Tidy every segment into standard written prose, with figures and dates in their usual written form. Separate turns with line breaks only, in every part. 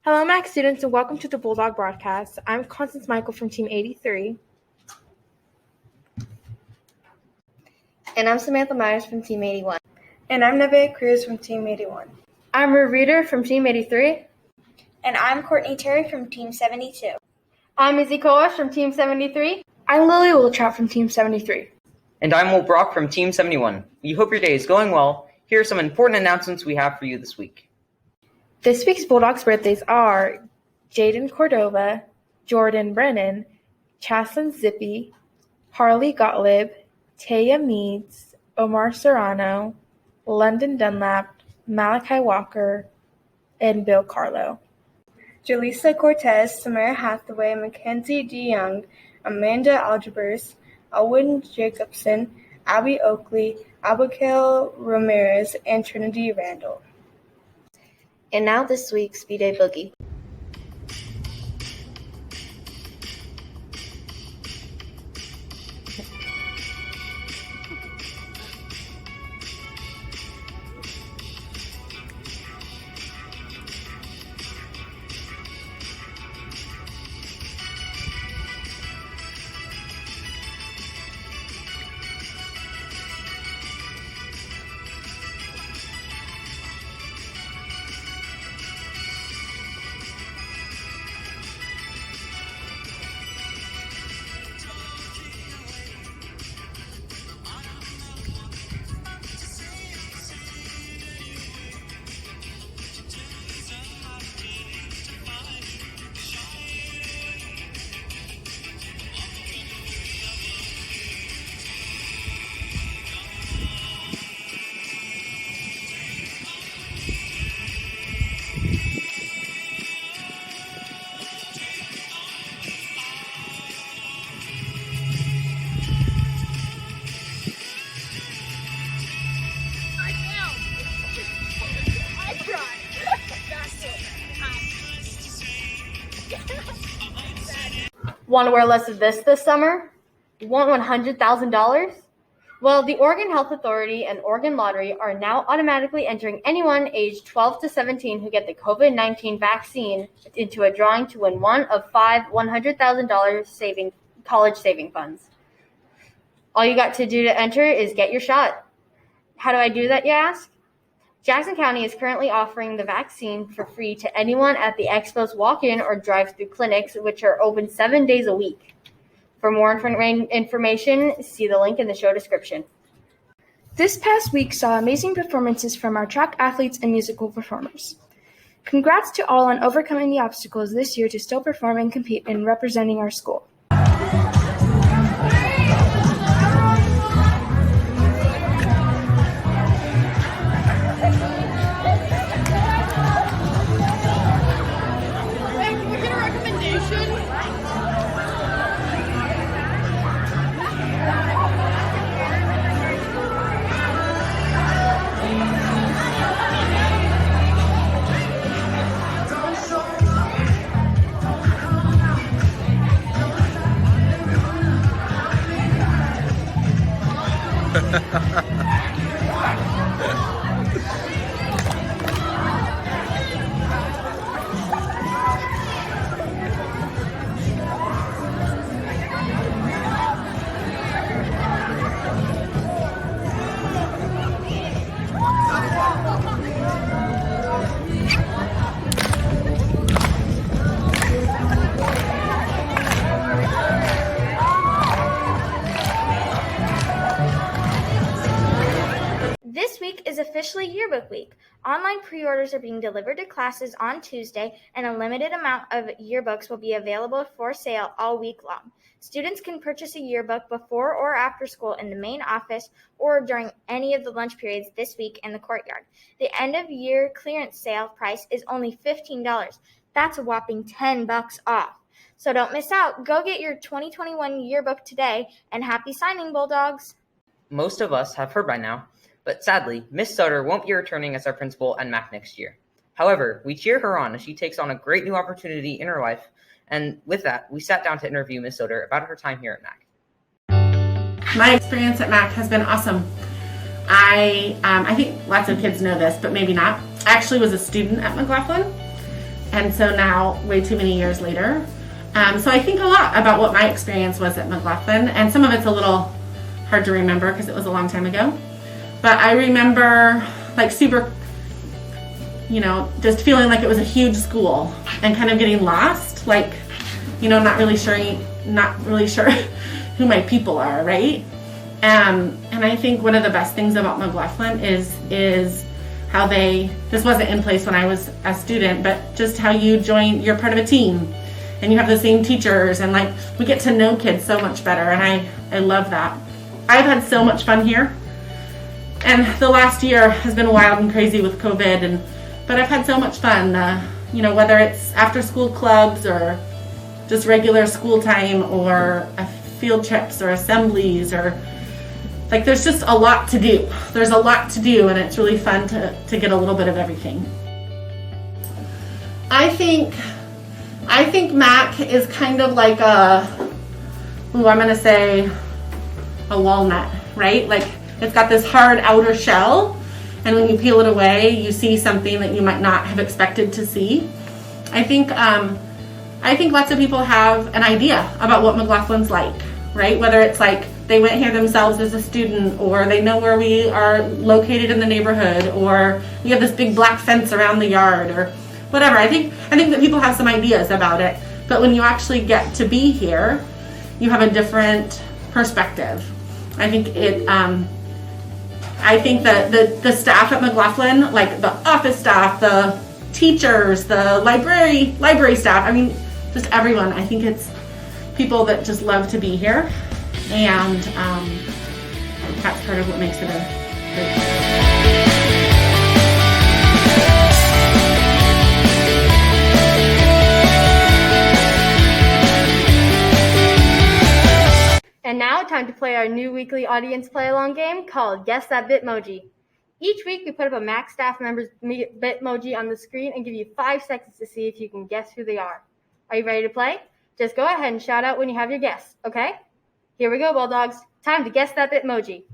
Hello, Mac students, and welcome to the Bulldog broadcast. I'm Constance Michael from Team 83.
And I'm Samantha Myers from Team 81.
And I'm Nevaeh Cruz from Team 81.
I'm Ruth Reeder from Team 83.
And I'm Courtney Terry from Team 72.
I'm Izzy Koash from Team 73.
I'm Lily Wiltrout from Team 73.
And I'm Will Brock from Team 71. We hope your day is going well. Here are some important announcements we have for you this week.
This week's Bulldogs birthdays are Jaden Cordova, Jordan Brennan, Chaslyn Zippy, Harley Gottlieb, Taya Meads, Omar Serrano, London Dunlap, Malachi Walker, and Bill Carlo.
Jaleesa Cortez, Samara Hathaway, Mackenzie D. Young, Amanda Algebers, Elwyn Jacobson, Abby Oakley, Abigail Ramirez, and Trinity Randall.
And now this week's B-Day Boogie.
Want to wear less of this summer? Want $100,000? Well, the Oregon Health Authority and Oregon Lottery are now automatically entering anyone aged 12 to 17 who get the COVID-19 vaccine into a drawing to win one of 5 $100,000 college saving funds. All you got to do to enter is get your shot. How do I do that, you ask? Jackson County is currently offering the vaccine for free to anyone at the Expo's walk-in or drive-through clinics, which are open 7 days a week. For more information, see the link in the show description.
This past week saw amazing performances from our track athletes and musical performers. Congrats to all on overcoming the obstacles this year to still perform and compete in representing our school.
This week is officially yearbook week. Online pre-orders are being delivered to classes on Tuesday, and a limited amount of yearbooks will be available for sale all week long. Students can purchase a yearbook before or after school in the main office or during any of the lunch periods this week in the courtyard. The end-of-year clearance sale price is only $15. That's a whopping $10 off. So don't miss out. Go get your 2021 yearbook today, and happy signing, Bulldogs!
Most of us have heard by now, but sadly, Miss Sutter won't be returning as our principal at MAC next year. However, we cheer her on as she takes on a great new opportunity in her life, and with that, we sat down to interview Miss Sutter about her time here at MAC.
My experience at MAC has been awesome. I think lots of kids know this, but maybe not. I actually was a student at McLaughlin, And so now, way too many years later. So I think a lot about what my experience was at McLaughlin, and some of it's a little hard to remember because it was a long time ago. But I remember like super, just feeling like it was a huge school and kind of getting lost, like, not really sure who my people are, right? And I think one of the best things about McLaughlin is how this wasn't in place when I was a student, but just how you're part of a team and you have the same teachers, and like we get to know kids so much better, and I love that. I've had so much fun here, and the last year has been wild and crazy with COVID, but I've had so much fun, whether it's after school clubs or just regular school time or field trips or assemblies, or like there's just a lot to do. There's a lot to do, and it's really fun to get a little bit of everything. I think Mac is kind of like I'm gonna say a walnut, right? Like it's got this hard outer shell, and when you peel it away, you see something that you might not have expected to see. I think lots of people have an idea about what McLaughlin's like, right? Whether it's like they went here themselves as a student, or they know where we are located in the neighborhood, or we have this big black fence around the yard, or whatever. I think that people have some ideas about it, but when you actually get to be here, you have a different perspective. I think that the staff at McLaughlin, like the office staff, the teachers, the library staff, I mean, just everyone. I think it's people that just love to be here, and that's part of what makes it a great place.
And now, time to play our new weekly audience play-along game called Guess That Bitmoji. Each week, we put up a Mac staff member's Bitmoji on the screen and give you 5 seconds to see if you can guess who they are. Are you ready to play? Just go ahead and shout out when you have your guess, okay? Here we go, Bulldogs. Time to guess that Bitmoji.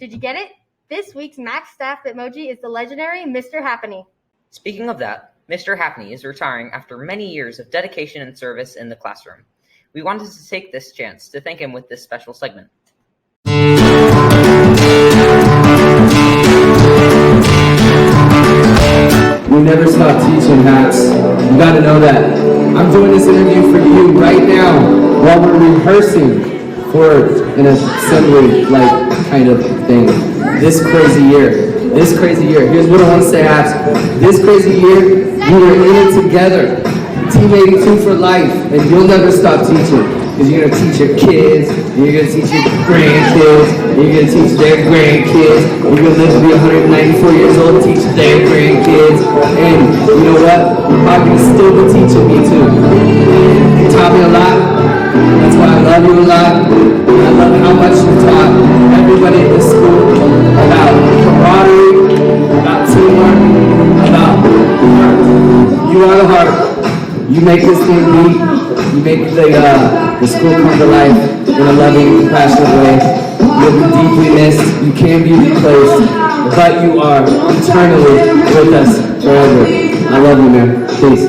Did you get it? This week's Mac staff Bitmoji is the legendary Mr. Happeny.
Speaking of that, Mr. Happeny is retiring after many years of dedication and service in the classroom. We wanted to take this chance to thank him with this special segment.
We never stop teaching, Hats. You gotta know that. I'm doing this interview for you right now while we're rehearsing for an assembly kind of thing. This crazy year. Here's what I want to say, Hats. This crazy year, you were in it together. Team 82 for life, and you'll never stop teaching. Because you're going to teach your kids, and you're going to teach your grandkids, and you're going to teach their grandkids, and you're going to live to be 194 years old and teach their grandkids. And you know what? You're probably going to still be teaching me too. You taught me a lot. That's why I love you a lot. I love how much you taught everybody in this school about camaraderie, about teamwork, about heart. You are the heart. You make this thing beat. You make the school come to life in a loving, compassionate way. You'll be deeply missed. You can be replaced, but you are eternally with us forever. I love you, man. Peace.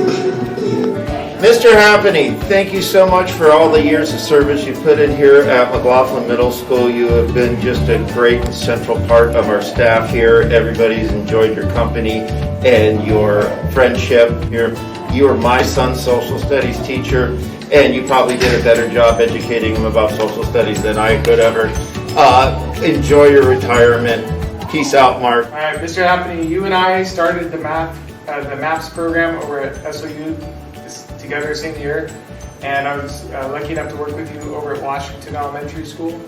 Mr. Happeny, thank you so much for all the years of service you put in here at McLaughlin Middle School. You have been just a great and central part of our staff here. Everybody's enjoyed your company and your friendship. You were my son's social studies teacher, and you probably did a better job educating him about social studies than I could ever. Enjoy your retirement. Peace out, Mark.
All right, Mr. Happeny, you and I started the MAPS program over at SOU together same year, and I was lucky enough to work with you over at Washington Elementary School.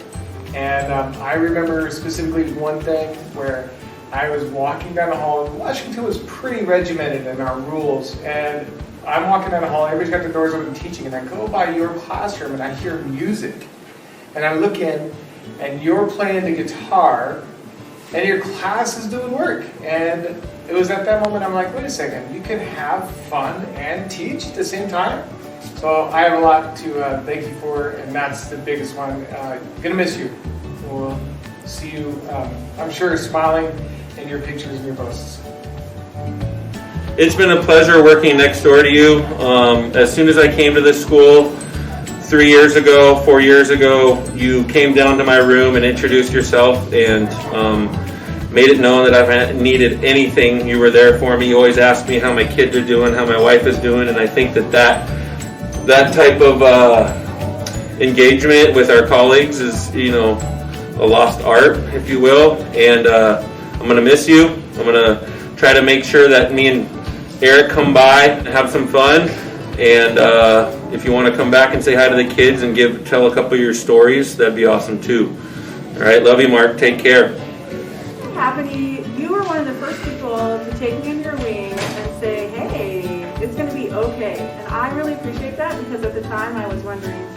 And I remember specifically one thing where I was walking down the hall. Washington was pretty regimented in our rules, and I'm walking down the hall, everybody's got their doors open teaching, and I go by your classroom and I hear music. And I look in, and you're playing the guitar, and your class is doing work. And it was at that moment I'm like, wait a second, you can have fun and teach at the same time? So I have a lot to thank you for, and that's the biggest one. Gonna miss you. We'll see you, I'm sure, smiling in your pictures and your posts.
It's been a pleasure working next door to you. As soon as I came to this school 3 years ago, 4 years ago, you came down to my room and introduced yourself and made it known that if I needed anything, you were there for me. You always asked me how my kids are doing, how my wife is doing, and I think that type of engagement with our colleagues is, a lost art, if you will. And I'm going to miss you. I'm going to try to make sure that me and Eric come by and have some fun. And if you want to come back and say hi to the kids and tell a couple of your stories, that'd be awesome too. All right, love you, Mark. Take care.
Happy, you were one of the first people to take me under your wing and say, hey, it's going to be okay. And I really appreciate that because at the time I was wondering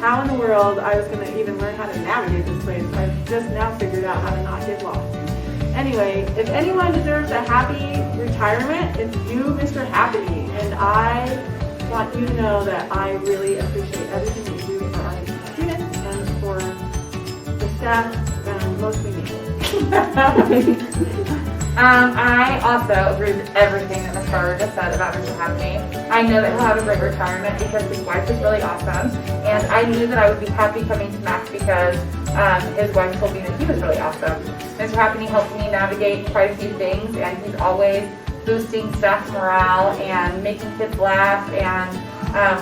how in the world I was going to even learn how to navigate this place. I've just now figured out how to not get lost. Anyway, if anyone deserves a happy retirement, it's you, Mr. Happy. And I want you to know that I really appreciate everything that you do for our students and for the staff and mostly me.
I also agree with everything that Ms. Carter just said about Mr. Happy. I know that he'll have a great retirement because his wife is really awesome, and I knew that I would be happy coming to Max because his wife told me that he was really awesome. Mr. Happy helps me navigate quite a few things, and he's always boosting staff morale and making kids laugh, and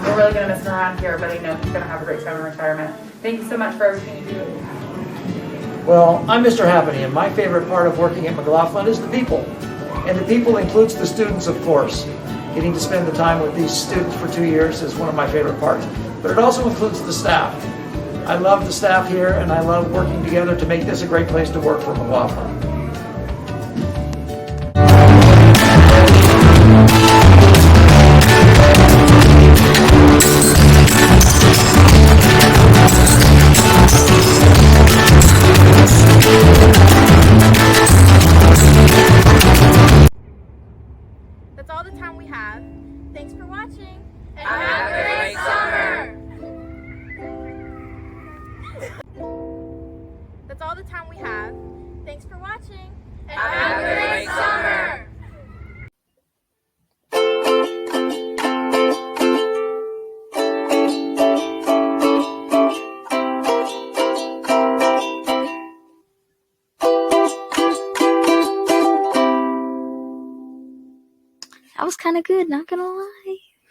we're really going to miss him around here, but I know he's going to have a great time in retirement. Thank you so much for everything you do.
Well, I'm Mr. Happany, and my favorite part of working at McLaughlin is the people. And the people includes the students, of course. Getting to spend the time with these students for 2 years is one of my favorite parts. But it also includes the staff. I love the staff here, and I love working together to make this a great place to work for McLaughlin.
That's all the time we have. Thanks for watching. And have a great summer! That's all the time we have. Thanks for watching. And have a great summer!
That was kind of good, not gonna lie.